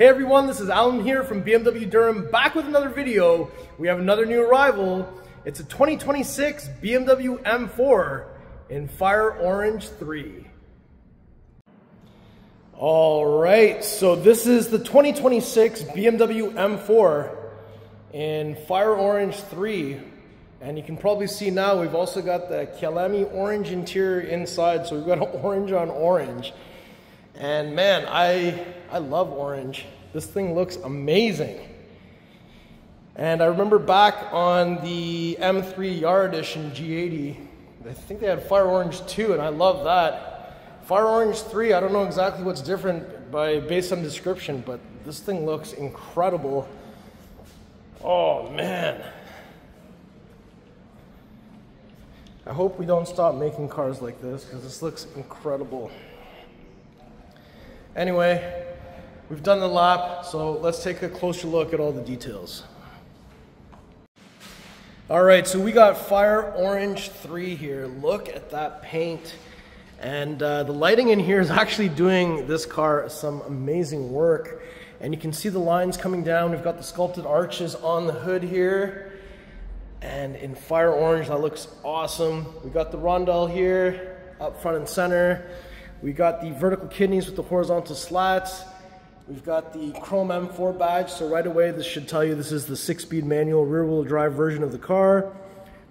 Hey everyone, this is Alan here from BMW Durham, back with another video. We have another new arrival. It's a 2026 BMW M4 in Fire Orange 3. Alright, so this is the 2026 BMW M4 in Fire Orange 3. And you can probably see now we've also got the Kyalami Orange interior inside, so we've got an orange on orange. And man, I love orange. This thing looks amazing. And I remember back on the M3 Yard Edition G80, I think they had Fire Orange 2, and I love that. Fire Orange 3, I don't know exactly what's different based on description, but this thing looks incredible. Oh man. I hope we don't stop making cars like this because this looks incredible. Anyway, we've done the lap, so let's take a closer look at all the details. All right, so we got Fire Orange 3 here. Look at that paint. And the lighting in here is actually doing this car some amazing work. And you can see the lines coming down. We've got the sculpted arches on the hood here. And in Fire Orange, that looks awesome. We got the rondelle here, up front and center. We got the vertical kidneys with the horizontal slats. We've got the chrome M4 badge, so right away this should tell you this is the 6-speed manual rear-wheel drive version of the car.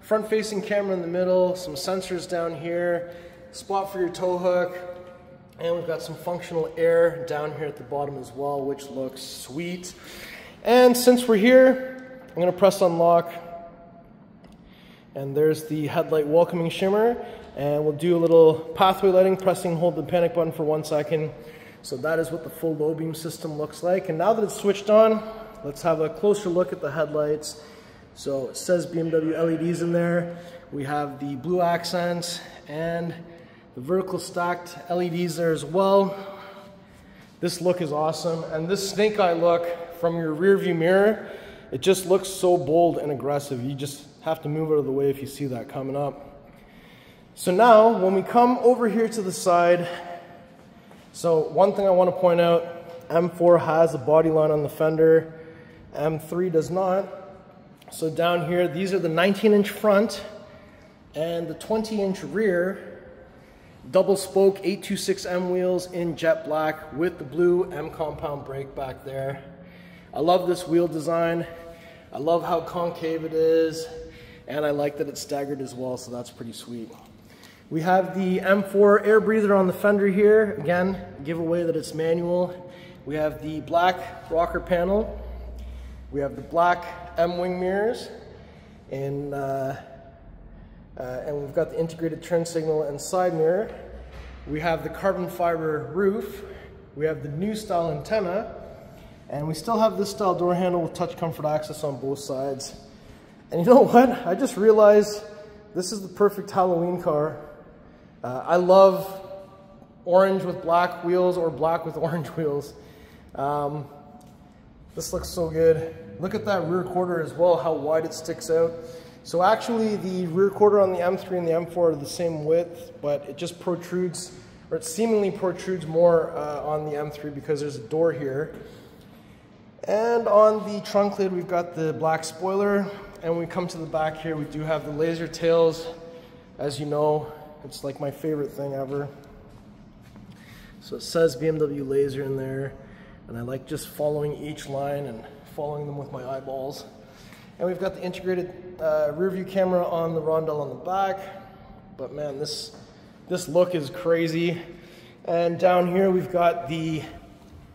Front-facing camera in the middle, some sensors down here, spot for your tow hook, and we've got some functional air down here at the bottom as well, which looks sweet. And since we're here, I'm going to press unlock, and there's the headlight welcoming shimmer. And we'll do a little pathway lighting, pressing hold the panic button for 1 second. So that is what the full low beam system looks like. And now that it's switched on, let's have a closer look at the headlights. So it says BMW LEDs in there. We have the blue accents and the vertical stacked LEDs there as well. This look is awesome. And this snake eye look from your rear view mirror, it just looks so bold and aggressive. You just have to move out of the way if you see that coming up. So now, when we come over here to the side, so one thing I want to point out, M4 has a body line on the fender, M3 does not. So down here, these are the 19-inch front and the 20-inch rear, double spoke 826M wheels in jet black with the blue M compound brake back there. I love this wheel design. I love how concave it is, and I like that it's staggered as well, so that's pretty sweet. We have the M4 air breather on the fender here. Again, giveaway that it's manual. We have the black rocker panel. We have the black M-wing mirrors. And we've got the integrated turn signal and side mirror. We have the carbon fiber roof. We have the new style antenna. And we still have this style door handle with touch comfort access on both sides. And you know what? I just realized this is the perfect Halloween car. I love orange with black wheels or black with orange wheels. This looks so good. Look at that rear quarter as well, how wide it sticks out. So actually the rear quarter on the M3 and the M4 are the same width, but it just protrudes, or it seemingly protrudes more on the M3 because there's a door here. And on the trunk lid, we've got the black spoiler. And when we come to the back here, we do have the laser tails. As you know, it's like my favorite thing ever. So it says BMW laser in there, and I like just following each line and following them with my eyeballs. And we've got the integrated rear view camera on the rondelle on the back. But man, this look is crazy. And down here we've got the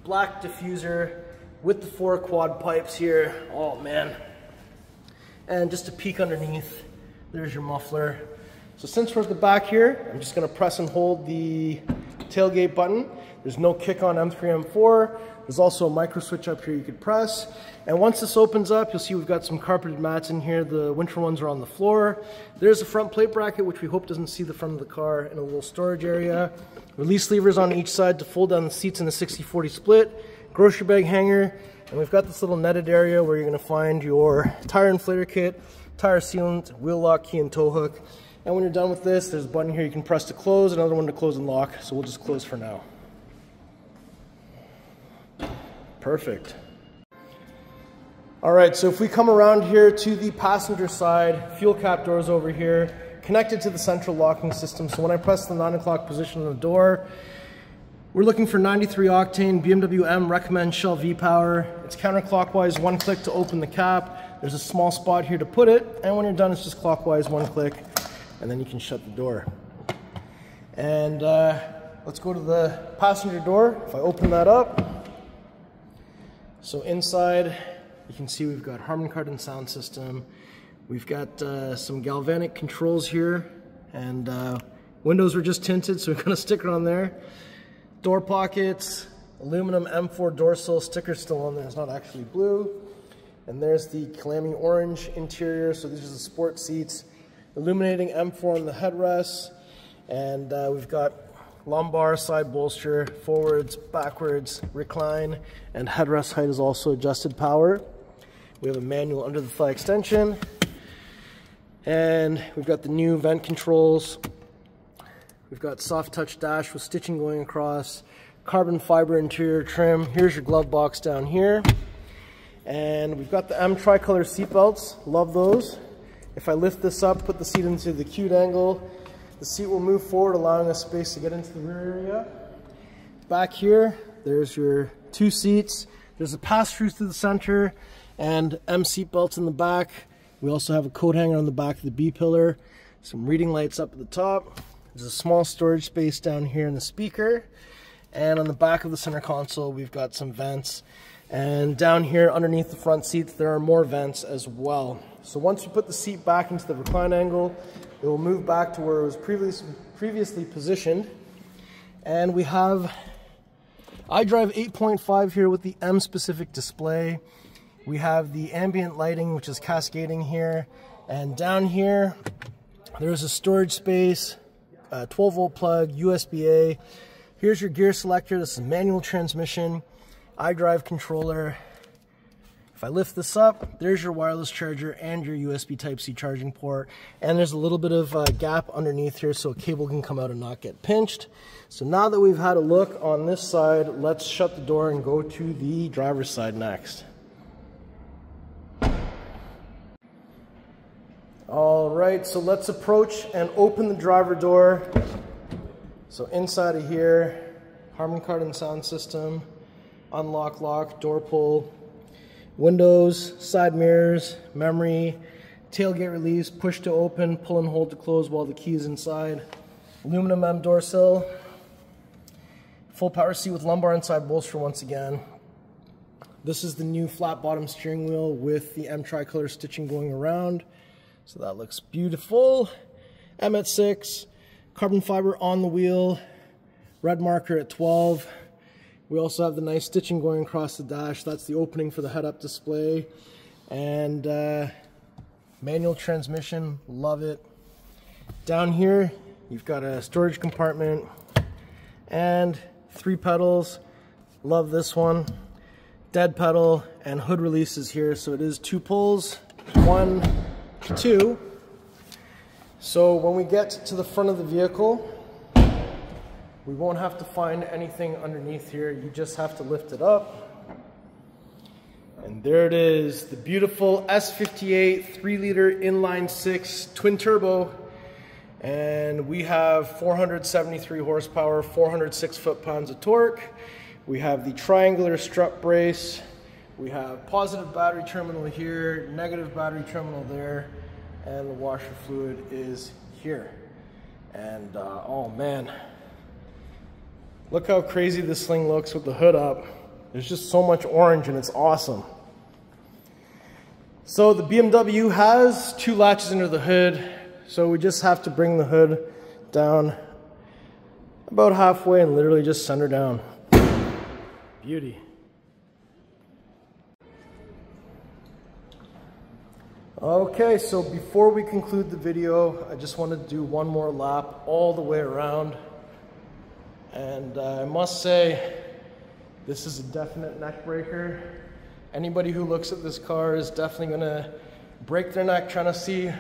black diffuser with the 4 quad pipes here. Oh man. And just a peek underneath, there's your muffler. So since we're at the back here, I'm just going to press and hold the tailgate button. There's no kick on M3, M4. There's also a micro switch up here you could press. And once this opens up, you'll see we've got some carpeted mats in here. The winter ones are on the floor. There's a front plate bracket, which we hope doesn't see the front of the car, and a little storage area. Release levers on each side to fold down the seats in a 60-40 split. Grocery bag hanger. And we've got this little netted area where you're going to find your tire inflator kit, tire sealant, wheel lock, key, and tow hook. And when you're done with this, there's a button here you can press to close, another one to close and lock. So we'll just close for now. Perfect. All right, so if we come around here to the passenger side, fuel cap doors over here, connected to the central locking system. So when I press the 9 o'clock position on the door, we're looking for 93 octane BMW M recommend Shell V-Power. It's counterclockwise, 1 click to open the cap. There's a small spot here to put it, and when you're done, it's just clockwise, 1 click, and then you can shut the door. And let's go to the passenger door. If I open that up, so inside, you can see we've got Harman Kardon sound system. We've got some galvanic controls here, and windows were just tinted, so we've got a sticker on there. Door pockets, aluminum M4 dorsal, sticker still on there, it's not actually blue. And there's the Kyalami Orange interior, so these are the sport seats. Illuminating M4 on the headrests, and we've got lumbar, side bolster, forwards, backwards, recline, and headrest height is also adjusted power. We have a manual under the thigh extension, and we've got the new vent controls. We've got soft touch dash with stitching going across, carbon fiber interior trim. Here's your glove box down here. And we've got the M tricolor seat belts, love those. If I lift this up, put the seat into the acute angle, the seat will move forward, allowing us space to get into the rear area. Back here, there's your 2 seats. There's a pass-through through the center and M seat belts in the back. We also have a coat hanger on the back of the B-pillar, some reading lights up at the top. There's a small storage space down here in the speaker. And on the back of the center console, we've got some vents. And down here underneath the front seats, there are more vents as well. So once you put the seat back into the recline angle, it will move back to where it was previously positioned. And we have iDrive 8.5 here with the M-specific display. We have the ambient lighting, which is cascading here. And down here, there's a storage space, 12-volt plug, USB-A. Here's your gear selector. This is manual transmission, iDrive controller. If I lift this up, there's your wireless charger and your USB Type-C charging port. And there's a little bit of a gap underneath here so a cable can come out and not get pinched. So now that we've had a look on this side, let's shut the door and go to the driver's side next. All right, so let's approach and open the driver door. So inside of here, Harman Kardon sound system, unlock, lock, door pull, windows, side mirrors, memory, tailgate release, push to open, pull and hold to close while the key is inside, aluminum M door sill, full power seat with lumbar and side bolster once again. This is the new flat bottom steering wheel with the M tricolor stitching going around. So that looks beautiful. M at 6, carbon fiber on the wheel, red marker at 12. We also have the nice stitching going across the dash. That's the opening for the head-up display. And manual transmission, love it. Down here, you've got a storage compartment and 3 pedals. Love this one. Dead pedal and hood releases here. So it is 2 pulls, 1, 2. So when we get to the front of the vehicle, we won't have to find anything underneath here. You just have to lift it up. And there it is, the beautiful S58 3-liter inline-6 twin turbo. And we have 473 horsepower, 406 foot-pounds of torque. We have the triangular strut brace. We have positive battery terminal here, negative battery terminal there, and the washer fluid is here. And oh man, look how crazy this thing looks with the hood up. There's just so much orange and it's awesome. So the BMW has 2 latches under the hood, so we just have to bring the hood down about halfway and literally just center down. Beauty. Okay, so before we conclude the video, I just wanted to do one more lap all the way around. And I must say, this is a definite neck breaker. Anybody who looks at this car is definitely gonna break their neck trying to see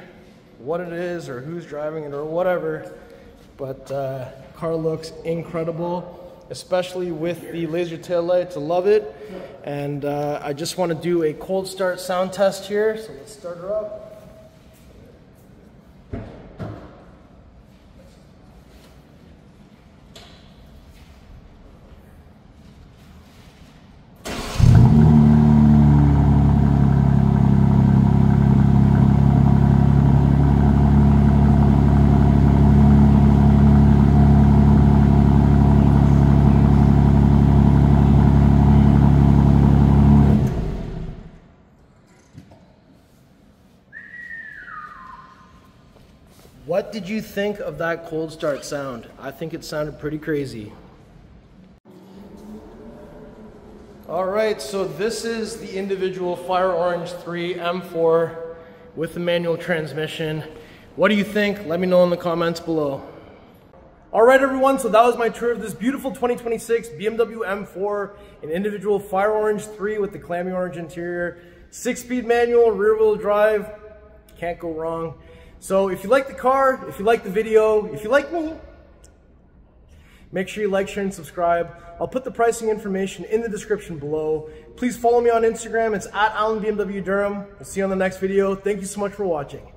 what it is or who's driving it or whatever. But car looks incredible. especially with the laser tail lights. I love it. And I just want to do a cold start sound test here. So let's start her up. What did you think of that cold start sound? I think it sounded pretty crazy. All right, so this is the individual Fire Orange 3 M4 with the manual transmission. What do you think? Let me know in the comments below. All right, everyone, so that was my tour of this beautiful 2026 BMW M4, an individual Fire Orange 3 with the Kyalami Orange interior, 6-speed manual, rear-wheel drive, can't go wrong. So if you like the car, if you like the video, if you like me, make sure you like, share, and subscribe. I'll put the pricing information in the description below. Please follow me on Instagram. It's @AlanBMWDurham. I'll see you on the next video. Thank you so much for watching.